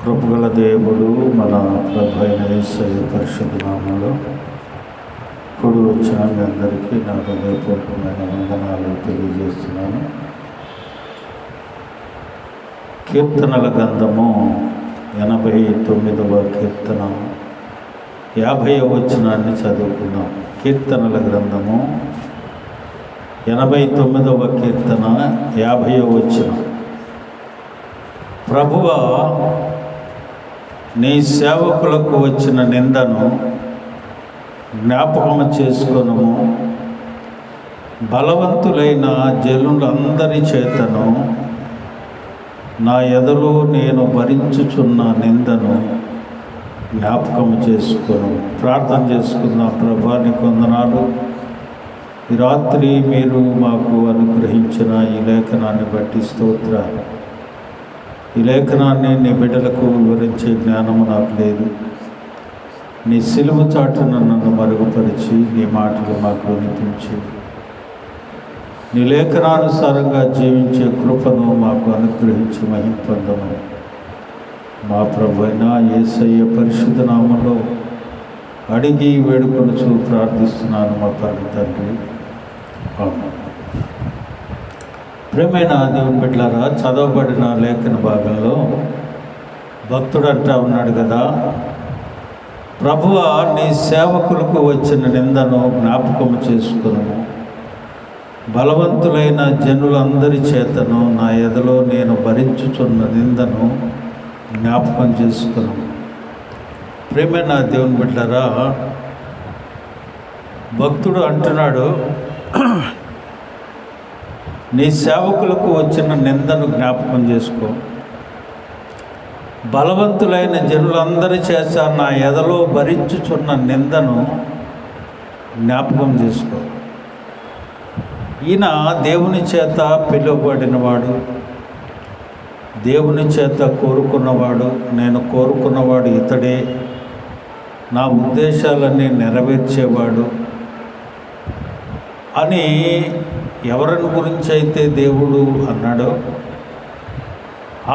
కృపగల దేవుడు మన ప్రభు అయిన యేసయ్య పరిశుద్ధ నామములో కూడి వచ్చిన మీ అందరికీ నా హృదయపూర్వకమైన వందనాలు తెలియజేస్తున్నాను. కీర్తనల గ్రంథము 89వ కీర్తన 50వ వచనాన్ని చదువుకుందాం. కీర్తనల గ్రంథము 89వ కీర్తన 50వ వచనం. ప్రభువా, నీ సేవకులకు వచ్చిన నిందను జ్ఞాపకము చేసుకొనుము. బలవంతులైన జనులందరి చేతను నా ఎదలో నేను భరించుచున్న నిందను జ్ఞాపకము చేసుకొను. ప్రార్థన చేసుకుందాం. ప్రభా, నీకు వందనాలు. ఈ రాత్రి మీరు మాకు అనుగ్రహించిన ఈ లేఖనాన్ని బట్టి స్తోత్రాలు. ఈ లేఖనాన్ని నీ బిడ్డలకు వివరించే జ్ఞానము నాకు లేదు. నీ సిలువ చాటున నన్ను మరుగుపరిచి నీ మాటలు మాకు వినిపించి నీ లేఖనానుసారంగా జీవించే కృపను మాకు అనుగ్రహించి మహిమ పొందము. మా ప్రభువైన యేసయ్య పరిశుద్ధ నామములో అడిగి వేడుకొనుచు ప్రార్థిస్తున్నాను మా పరమ తండ్రి. ఆమేన్. ప్రియమైన దేవుని బిడ్డలారా, చదవబడిన లేఖన భాగంలో భక్తుడు అంటా ఉన్నాడు కదా, ప్రభువా, నీ సేవకులకు వచ్చిన నిందను జ్ఞాపకం చేసుకును. బలవంతులైన జనులందరి చేతను నా ఎదలో నేను భరించుచున్న నిందను జ్ఞాపకం చేసుకును. ప్రియమైన దేవుని బిడ్డలారా, భక్తుడు అంటున్నాడు, నీ సేవకులకు వచ్చిన నిందను జ్ఞాపకం చేసుకో. బలవంతులైన జనులందరి చేత నా ఎదలో భరించుచున్న నిందను జ్ఞాపకం చేసుకో. ఈయన దేవుని చేత పిలువబడినవాడు, దేవుని చేత కోరుకున్నవాడు. నేను కోరుకున్నవాడు ఇతడే, నా ఉద్దేశాలన్నీ నెరవేర్చేవాడు అని ఎవరిని గురించి అయితే దేవుడు అన్నాడో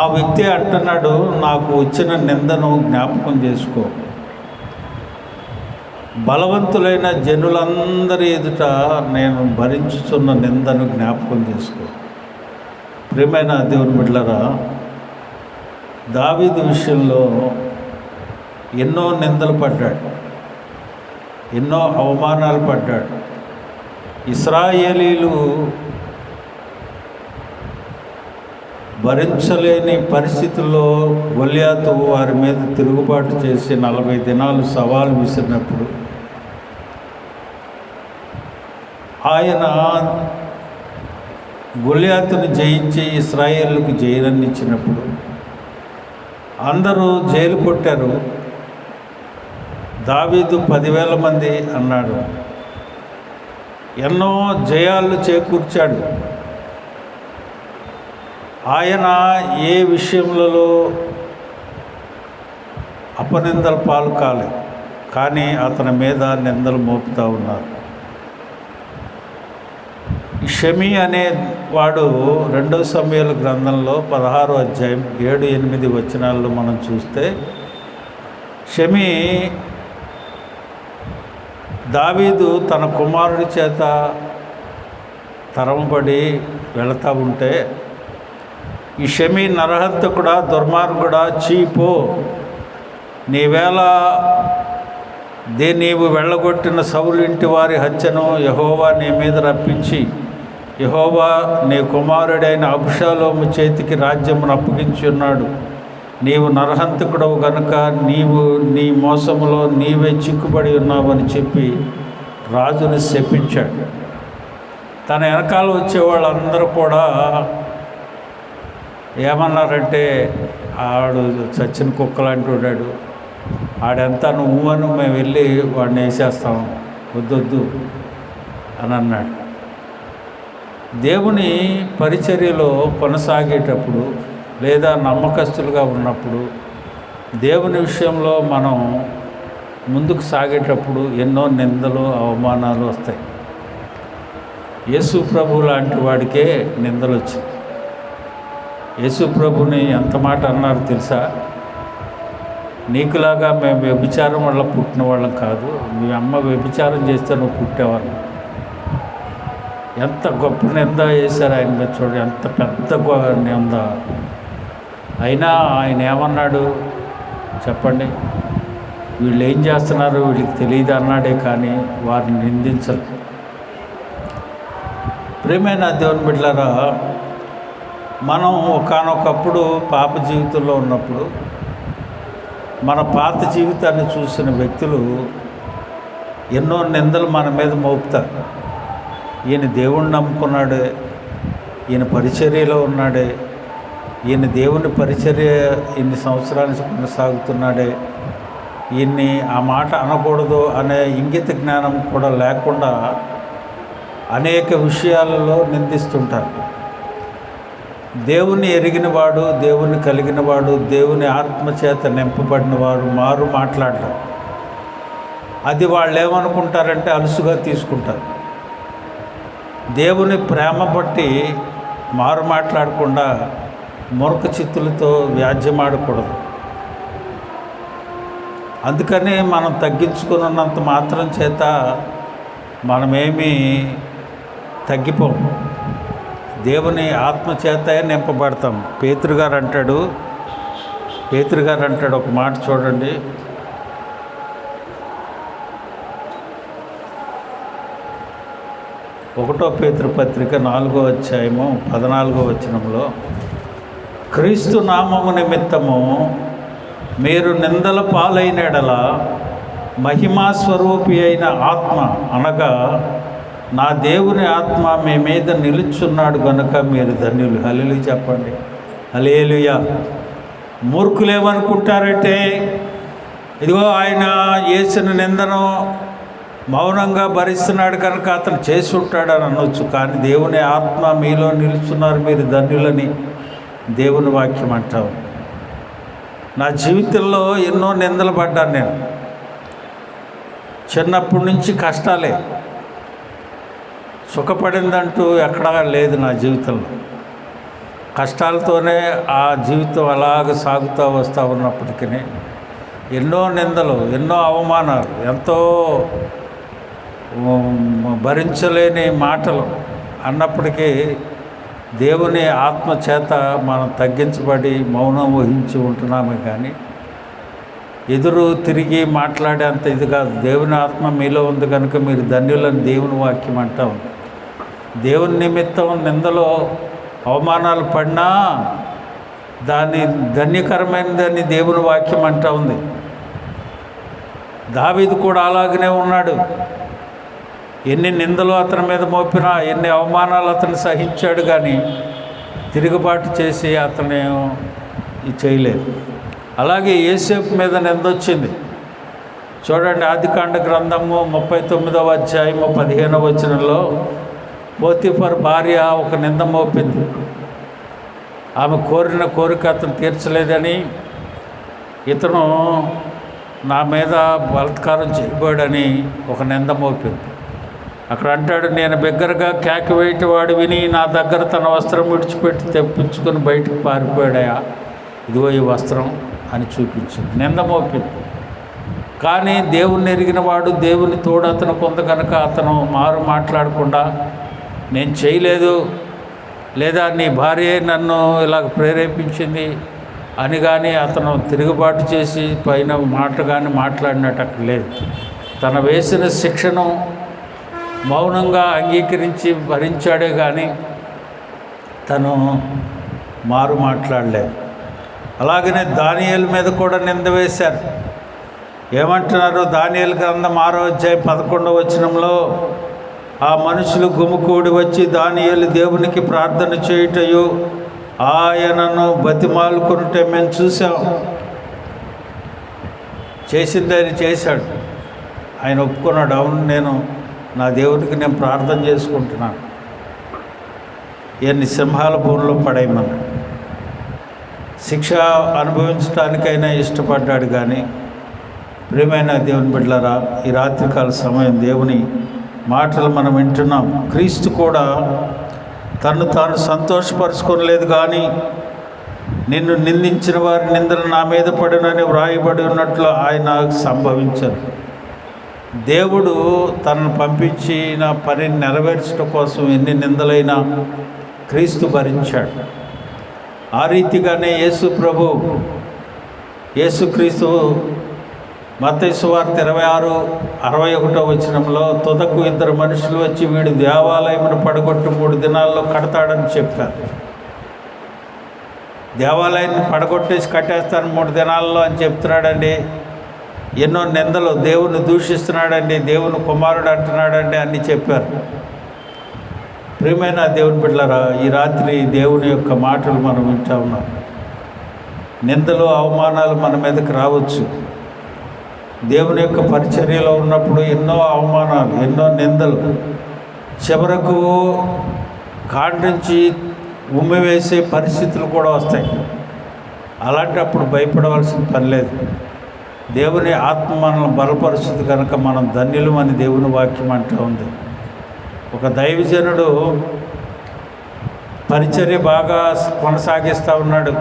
ఆ వ్యక్తి అంటున్నాడు, నాకు వచ్చిన నిందను జ్ఞాపకం చేసుకో. బలవంతులైన జనులందరి ఎదుట నేను భరించుతున్న నిందను జ్ఞాపకం చేసుకో. ప్రియమైన దేవుని బిడ్డలారా, దావీదు విషయంలో ఎన్నో నిందలు పడ్డాడు, ఎన్నో అవమానాలు పడ్డాడు. ఇశ్రాయేలీలు భరించలేని పరిస్థితుల్లో గొల్యాతు వారి మీద తిరుగుబాటు చేసి 40 దినాలు సవాలు విసిరినప్పుడు ఆయన గొల్యాతుని జయించి ఇశ్రాయేలుకు జైలన్నిచ్చినప్పుడు అందరూ జైలు కొట్టారు. దావీదు 10,000 మంది అన్నాడు. ఎన్నో జయాలు చేకూర్చాడు. ఆయన ఏ విషయములలో అపనిందల పాలు కాలేదు, కానీ అతని మీద నిందలు మోపుతూ ఉన్నారు. షమీ అనే వాడు 2వ సమూయేలు గ్రంథంలో 16వ అధ్యాయం 7-8 వచనాల్లో మనం చూస్తే, షమీ దావీదు తన కుమారుడి చేత తరమబడి వెళతా ఉంటే, ఈ షమీ నరహంతకుడా, దుర్మార్గుడా, చీపో, నీవేళ నీవు వెళ్ళగొట్టిన సౌలు ఇంటి వారి హత్యను యెహోవా నీ మీద రప్పించి యెహోవా నీ కుమారుడైన అబ్షాలోము చేతికి రాజ్యమును అప్పగించి ఉన్నాడు. నీవు నరహంతకుడవు గనుక నీవు నీ మోసములో నీవే చిక్కుబడి ఉన్నావని చెప్పి రాజుని శపించాడు. తన వెనకాల వచ్చే వాళ్ళందరూ కూడా ఏమన్నారంటే, ఆడు చచ్చిన కుక్కలాంటి వాడాడు, ఆడెంత నువ్వు అని మేము వెళ్ళి వాడిని వేసేస్తాం, వద్దొద్దు అని అన్నాడు. దేవుని పరిచర్యలో కొనసాగేటప్పుడు లేదా నమ్మకస్తులుగా ఉన్నప్పుడు దేవుని విషయంలో మనం ముందుకు సాగేటప్పుడు ఎన్నో నిందలు, అవమానాలు వస్తాయి. యేసు ప్రభు లాంటి వాడికే నిందలు వచ్చింది. యేసు ప్రభుని ఎంత మాట అన్నారు తెలుసా? నీకులాగా మేము వ్యభిచారం వల్ల పుట్టిన వాళ్ళం కాదు, మీ అమ్మ వ్యభిచారం చేస్తే నువ్వు పుట్టేవాళ్ళం. ఎంత గొప్ప నింద వేశారు ఆయన మీద, చూడండి ఎంత పెద్ద నింద. అయినా ఆయన ఏమన్నాడు చెప్పండి, వీళ్ళు ఏం చేస్తున్నారు వీళ్ళకి తెలియదు అన్నాడే కానీ వారిని నిందించరు. ప్రియమైన దేవుని బిడ్డలారా, మనం ఒకానొకప్పుడు పాప జీవితంలో ఉన్నప్పుడు మన పాత జీవితాన్ని చూసిన వ్యక్తులు ఎన్నో నిందలు మన మీద మోపుతారు. ఈయన దేవుణ్ణి నమ్ముకున్నాడే, ఈయన పరిచర్యలో ఉన్నాడే, ఈయన దేవుని పరిచర్య ఇన్ని సంవత్సరాలు కొనసాగుతున్నాడే, ఈయన్ని ఆ మాట అనకూడదు అనే ఇంగిత జ్ఞానం కూడా లేకుండా అనేక విషయాలలో నిందిస్తుంటారు. దేవుని ఎరిగినవాడు, దేవుని కలిగినవాడు, దేవుని ఆత్మచేత నింపబడినవారు మారు మాట్లాడటం, అది వాళ్ళు ఏమనుకుంటారంటే అలుసుగా తీసుకుంటారు. దేవుని ప్రేమ బట్టి మారు మాట్లాడకుండా మూర్ఖ చిత్తులతో వ్యాజ్యమాడకూడదు. అందుకని మనం తగ్గించుకున్నంత మాత్రం చేత మనమేమీ తగ్గిపోము, దేవుని ఆత్మచేత నింపబడతాం. పేతురు గారు అంటాడు ఒక మాట చూడండి, ఒకటో పేతురు పత్రిక 4వ అధ్యాయము 14వ వచనంలో, క్రీస్తు నామము నిమిత్తము మీరు నిందల పాలైన ఎడల మహిమా స్వరూపి అయిన ఆత్మ అనగా నా దేవుని ఆత్మ మీ మీద నిలుచున్నాడు కనుక మీరు ధన్యులు. హల్లెలూయా చెప్పండి, హల్లెలూయా. మూర్ఖులేమనుకుంటారంటే, ఇదిగో ఆయన చేసిన నిందను మౌనంగా భరిస్తున్నాడు కనుక అతను చేసి ఉంటాడని అనొచ్చు. కానీ దేవుని ఆత్మ మీలో నిలుచున్నారు, మీరు ధన్యులని దేవుని వాక్యం అంటావు. నా జీవితంలో ఎన్నో నిందలు పడ్డాను నేను. చిన్నప్పటి నుంచి కష్టాలే, సుఖపడిందంటూ ఎక్కడా లేదు నా జీవితంలో. కష్టాలతోనే ఆ జీవితం అలాగ సాగుతూ వస్తూ ఉన్నప్పటికీ ఎన్నో నిందలు, ఎన్నో అవమానాలు, ఎంతో భరించలేని మాటలు అన్నప్పటికీ దేవుని ఆత్మ చేత మనం తగ్గించబడి మౌనం వహించి ఉంటున్నామే కానీ ఎదురు తిరిగి మాట్లాడేంత ఇది కాదు. దేవుని ఆత్మ మీలో ఉంది కనుక మీరు ధన్యులని దేవుని వాక్యం అంటా ఉంది. దేవుని నిమిత్తం నిందలో అవమానాలు పడినా దాన్ని ధన్యకరమైనదని దేవుని వాక్యం అంటా ఉంది. దావీదు కూడా అలాగనే ఉన్నాడు. ఎన్ని నిందలు అతని మీద మోపినా, ఎన్ని అవమానాలు అతను సహించాడు, కానీ తిరుగుబాటు చేసి అతను చేయలేదు. అలాగే యోసేపు మీద నిందొచ్చింది. చూడండి, ఆదికాండ గ్రంథము 39వ అధ్యాయము 15వ వచనంలో పోతీఫర్ భార్య ఒక నింద మోపింది. ఆమె కోరిన కోరిక అతను తీర్చలేదని, ఇతను నా మీద బలాత్కారం చేయబోడని ఒక నింద మోపింది. అక్కడ అంటాడు, నేను బిగ్గరగా కేక వేయటవాడు విని నా దగ్గర తన వస్త్రం విడిచిపెట్టి తెప్పించుకొని బయటకు పారిపోయాడయా, ఇదిగో ఈ వస్త్రం అని చూపించింది, నింద మోపింది. కానీ దేవుణ్ణి ఎరిగిన వాడు, దేవుని తోడు అతను కొంత కనుక అతను మారు మాట్లాడకుండా నేను చేయలేదు, లేదా నీ భార్యే నన్ను ఇలాగ ప్రేరేపించింది అని కానీ అతను తిరుగుబాటు చేసి పైన మాట కానీ మాట్లాడినట్టు అక్కడ లేదు. తన వేసిన శిక్షను మౌనంగా అంగీకరించి భరించాడే కానీ తను మారు మాట్లాడలేదు. అలాగనే దానియేలు మీద కూడా నింద వేశారు. ఏమంటున్నారు? దానియేలు గ్రంథం 6వ అధ్యాయం 11వ వచనంలో, ఆ మనుషులు గుమికూడి వచ్చి దానియేలు దేవునికి ప్రార్థన చేయుటయు ఆయనను బతిమాలుకొనుటే మేము చూసాం. చేసింది ఆయన చేశాడు, ఆయన ఒప్పుకున్నాడు, అవును నేను నా దేవుడికి నేను ప్రార్థన చేసుకుంటున్నాను, ఎన్ని సింహాల భూమిలో పడేయమన్నాడు. శిక్ష అనుభవించడానికైనా ఇష్టపడ్డాడు. కానీ ప్రియమైన దేవుని బిడ్డలారా, ఈ రాత్రికాల సమయం దేవుని మాటలు మనం వింటున్నాం. క్రీస్తు కూడా తను తాను సంతోషపరుచుకోలేదు, కానీ నిన్ను నిందించిన వారి నిందలు నా మీద పడినని వ్రాయబడి ఉన్నట్లు ఆయన సంభవించరు. దేవుడు తనను పంపించిన పనిని నెరవేర్చడం కోసం ఎన్ని నిందలైనా క్రీస్తు భరించాడు. ఆ రీతిగానే యేసుక్రీస్తు మత్తయి సువార్త 26:61 వచనంలో తుదకు 2 మనుషులు వచ్చి వీడు దేవాలయమును పడగొట్టి 3 దినాల్లో కడతాడని చెప్పారు. దేవాలయాన్ని పడగొట్టేసి కట్టేస్తాను 3 దినాల్లో అని చెప్తున్నాడండి. ఎన్నో నిందలు, దేవుని దూషిస్తున్నాడండి, దేవుని కుమారుడు అంటున్నాడండి అన్నీ చెప్పారు. ప్రియమైన దేవుని బిడ్డలారా, ఈ రాత్రి దేవుని యొక్క మాటలు మనం వింటా ఉన్నాం. నిందలు, అవమానాలు మన మీదకి రావచ్చు. దేవుని యొక్క పరిచర్యలో ఉన్నప్పుడు ఎన్నో అవమానాలు, ఎన్నో నిందలు, చివరకు కాండ్రించి ఉమ్మివేసే పరిస్థితులు కూడా వస్తాయి. అలాంటప్పుడు భయపడవలసిన పని లేదు. దేవుని ఆత్మ మనల్ని బలపరుస్తుంది కనుక మనం ధన్యులమని దేవుని వాక్యం అంటూ ఉంది. ఒక దైవజనుడు పరిచర్య బాగా కొనసాగిస్తూ ఉన్నాడు.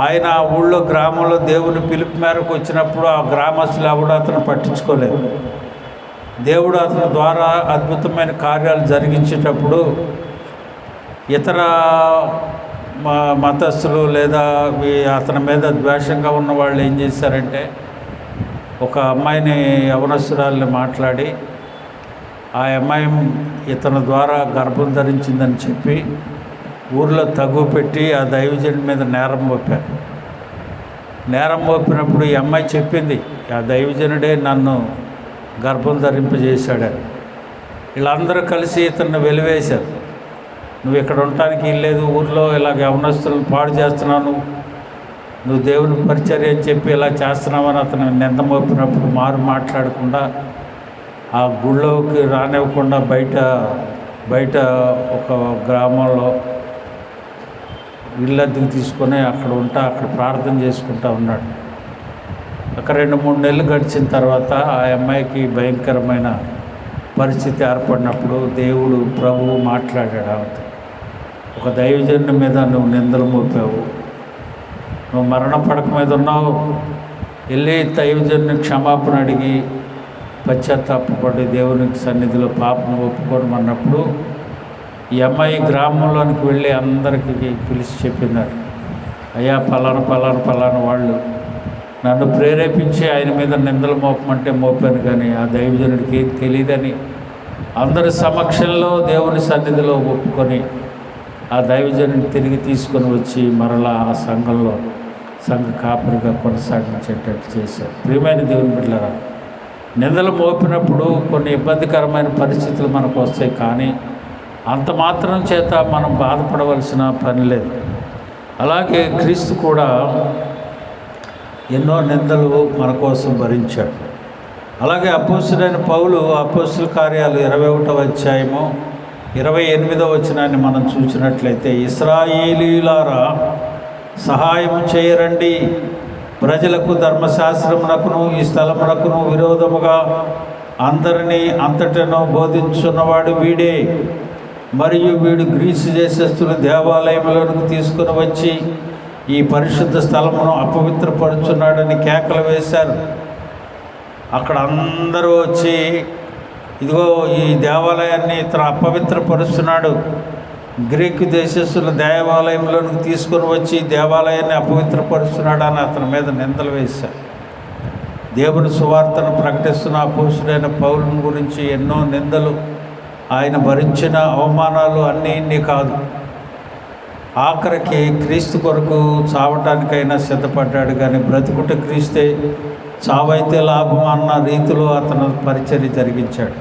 ఆయన ఆ ఊళ్ళో గ్రామంలో దేవుని పిలుపు మేరకు వచ్చినప్పుడు ఆ గ్రామస్తులు ఎవడు అతను పట్టించుకోలేదు. దేవుడు అతని ద్వారా అద్భుతమైన కార్యాలు జరిగించేటప్పుడు ఇతర మతస్థులు లేదా అతని మీద ద్వేషంగా ఉన్న వాళ్ళు ఏం చేశారంటే, ఒక అమ్మాయిని యవనస్తురాల్ని మాట్లాడి ఆ అమ్మాయి ఇతని ద్వారా గర్భం ధరించిందని చెప్పి ఊర్లో తగ్గు పెట్టి ఆ దైవజనుడి మీద నేరం మోపారు. నేరం మోపినప్పుడు ఈ అమ్మాయి చెప్పింది, ఆ దైవజనుడే నన్ను గర్భం ధరింపజేశాడని. వీళ్ళందరూ కలిసి ఇతన్ని వెలివేశారు. నువ్వు ఇక్కడ ఉండటానికి లేదు, ఊర్లో ఇలాగ యవనస్తులను పాడు చేస్తున్నావు, నువ్వు దేవుని పరిచర్య అని చెప్పి ఇలా చేస్తున్నావని అతను నింద మోపినప్పుడు మాట్లాడకుండా ఆ గుళ్ళోకి రానివ్వకుండా బయట ఒక గ్రామంలో ఇల్లద్దెకి తీసుకొని అక్కడ ప్రార్థన చేసుకుంటూ ఉన్నాడు. అక్కడ 2-3 నెలలు గడిచిన తర్వాత ఆ అమ్మాయికి భయంకరమైన పరిస్థితి ఏర్పడినప్పుడు దేవుడు ప్రభువు మాట్లాడాడు ఆమెతో. ఒక దైవజనుడి మీద నువ్వు నిందలు మోపావు, నువ్వు మరణ పడక మీద ఉన్నావు, వెళ్ళి దైవజనుని క్షమాపణ అడిగి పశ్చాత్తాపడి దేవునికి సన్నిధిలో పాపం ఒప్పుకోమన్నప్పుడు ఈ అమ్మాయి గ్రామంలోనికి వెళ్ళి అందరికీ పిలిచి చెప్పినారు, అయ్యా పలానా వాళ్ళు నన్ను ప్రేరేపించి ఆయన మీద నిందలు మోపమంటే మోపాను, కానీ ఆ దైవజనుడికి ఏం తెలియదని అందరి సమక్షంలో దేవుని సన్నిధిలో ఒప్పుకొని ఆ దైవజనుడిని తిరిగి తీసుకొని వచ్చి మరలా ఆ సంఘ కాపరిగా కొనసాగించేటట్టు చేశారు. ప్రియమైన దేవుని బిడ్డలారా, నిందలు మోపినప్పుడు కొన్ని ఇబ్బందికరమైన పరిస్థితులు మనకు వస్తాయి, కానీ అంత మాత్రం చేత మనం బాధపడవలసిన పని లేదు. అలాగే క్రీస్తు కూడా ఎన్నో నిందలు మన కోసం భరించాడు. అలాగే అపోస్తులైన పౌలు అపోస్తుల కార్యాలు 21వ అధ్యాయము 28వ వచనాన్ని మనం చూసినట్లయితే, ఇశ్రాయేలీయులారా సహాయం చేయరండి, ప్రజలకు ధర్మశాస్త్రమునకును ఈ స్థలమునకును విరోధముగా అందరినీ అంతటను బోధించున్నవాడు వీడే. మరియు వీడు గ్రీసు దేశస్థులు దేవాలయంలోనికి తీసుకుని వచ్చి ఈ పరిశుద్ధ స్థలమును అపవిత్రపరుచున్నాడని కేకలు వేశారు. అక్కడ అందరూ వచ్చి, ఇదిగో ఈ దేవాలయాన్ని ఇతను అపవిత్రపరుస్తున్నాడు, గ్రీకు దేశస్థుల దేవాలయంలోనికి తీసుకొని వచ్చి దేవాలయాన్ని అపవిత్రపరుస్తున్నాడు అని అతని మీద నిందలు వేశారు. దేవుని సువార్తను ప్రకటిస్తున్న అపోస్తుడైన పౌలుని గురించి ఎన్నో నిందలు, ఆయన భరించిన అవమానాలు అన్నీ కాదు, ఆఖరికి క్రీస్తు కొరకు చావటానికైనా సిద్ధపడ్డాడు. కానీ బ్రతుకుట క్రీస్తే, చావైతే లాభం అన్న రీతిలో అతను పరిచర్య జరిగించాడు.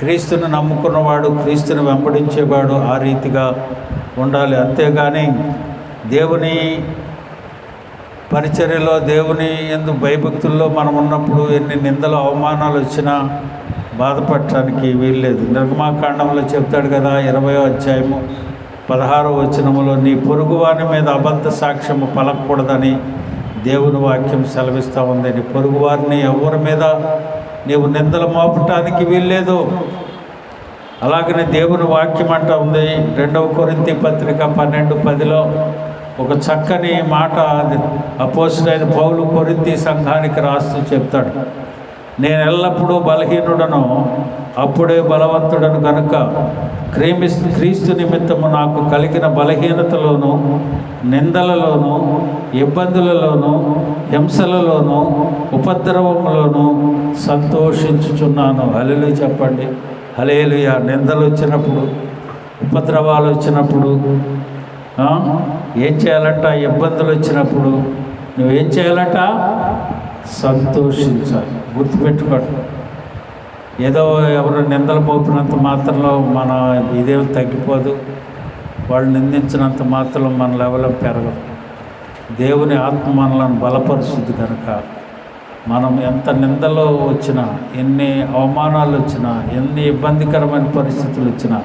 క్రీస్తుని నమ్ముకున్నవాడు, క్రీస్తుని వెంబడించేవాడు ఆ రీతిగా ఉండాలి. అంతేగాని దేవుని పరిచర్యలో, దేవుని యందు భయభక్తుల్లో మనం ఉన్నప్పుడు ఎన్ని నిందలు అవమానాలు వచ్చినా బాధపడటానికి వీల్లేదు. నిర్గమాకాండంలో చెప్తాడు కదా, 20వ అధ్యాయము 16వ వచనములో, నీ పొరుగువాని మీద అబద్ధ సాక్ష్యము పలకూడదని దేవుని వాక్యం సెలవిస్తూ ఉంది. నీ పొరుగువారిని ఎవరి మీద నీవు నిందలు మోపటానికి వీల్లేదు. అలాగనే దేవుని వాక్యం అంటూ ఉంది 2వ కొరింథీ పత్రిక 12:10లో, ఒక చక్కని మాట అపోస్తలుడైన పౌలు కొరింథీ సంఘానికి రాస్తూ చెప్తాడు. నేను ఎల్లప్పుడూ బలహీనుడను, అప్పుడే బలవంతుడను కనుక క్రీస్తు నిమిత్తము నాకు కలిగిన బలహీనతలోను, నిందలలోను, ఇబ్బందులలోను, హింసలలోను, ఉపద్రవములోను సంతోషించుచున్నాను. హల్లెలూయా చెప్పండి. హల్లెలూయా. నిందలు వచ్చినప్పుడు, ఉపద్రవాలు వచ్చినప్పుడు ఏం చేయాలట? ఇబ్బందులు వచ్చినప్పుడు నువ్వేం చేయాలట? సంతోషించాలి. గుర్తుపెట్టుకోండి. ఏదో ఎవరు నిందలు మోపినంత మాత్రంలో మన ఇదేం తగ్గిపోదు. వాళ్ళు నిందించినంత మాత్రం మన లెవెల్ పెరగదు. దేవుని ఆత్మ మనలను బలపరుస్తుంది కనుక మనం ఎంత నిందలో వచ్చినా, ఎన్ని అవమానాలు వచ్చినా, ఎన్ని ఇబ్బందికరమైన పరిస్థితులు వచ్చినా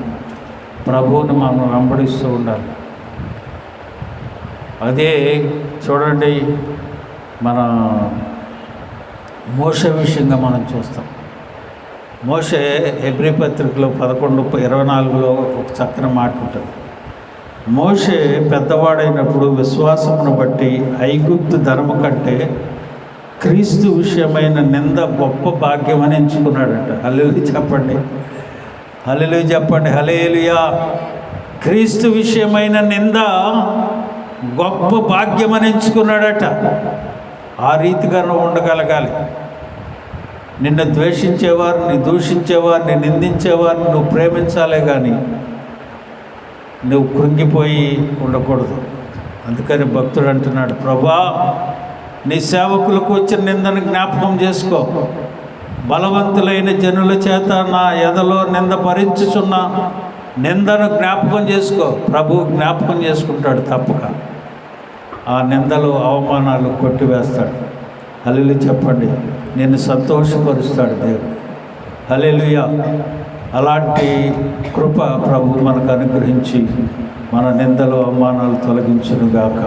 ప్రభువుని మనం వెంబడిస్తూ ఉండాలి. అదే చూడండి, మన మోషే విషయంగా మనం చూస్తాం. మోషే హెబ్రీ పత్రికలో 11:24లో ఒక చక్కని మాట ఉంటుంది. మోషే పెద్దవాడైనప్పుడు విశ్వాసమును బట్టి ఐగుప్తు ధర్మ కంటే క్రీస్తు విషయమైన నింద గొప్ప భాగ్యమని ఎంచుకున్నాడట. హల్లెలూయా చెప్పండి. హల్లెలూయా చెప్పండి. హల్లెలూయా. క్రీస్తు విషయమైన నింద గొప్ప భాగ్యమని ఎంచుకున్నాడట. ఆ రీతిగా నువ్వు ఉండగలగాలి. నిన్ను ద్వేషించేవారిని, దూషించేవారిని, నిందించేవారిని నువ్వు ప్రేమించాలే కానీ నువ్వు కృంగిపోయి ఉండకూడదు. అందుకని భక్తుడు అంటున్నాడు, ప్రభా నీ సేవకులకు వచ్చిన నిందను జ్ఞాపకం చేసుకో. బలవంతులైన జనుల చేత నా ఎదలో నింద భరించుచున్న నిందను జ్ఞాపకం చేసుకో. ప్రభు జ్ఞాపకం చేసుకుంటాడు తప్పక. ఆ నిందలు, అవమానాలు కొట్టివేస్తాడు. హల్లెలూయా చెప్పండి. నిన్ను సంతోషపరుస్తాడు దేవుడు. హల్లెలూయా. అలాంటి కృప ప్రభు మనకు అనుగ్రహించి మన నిందలు, అవమానాలు తొలగించునుగాక.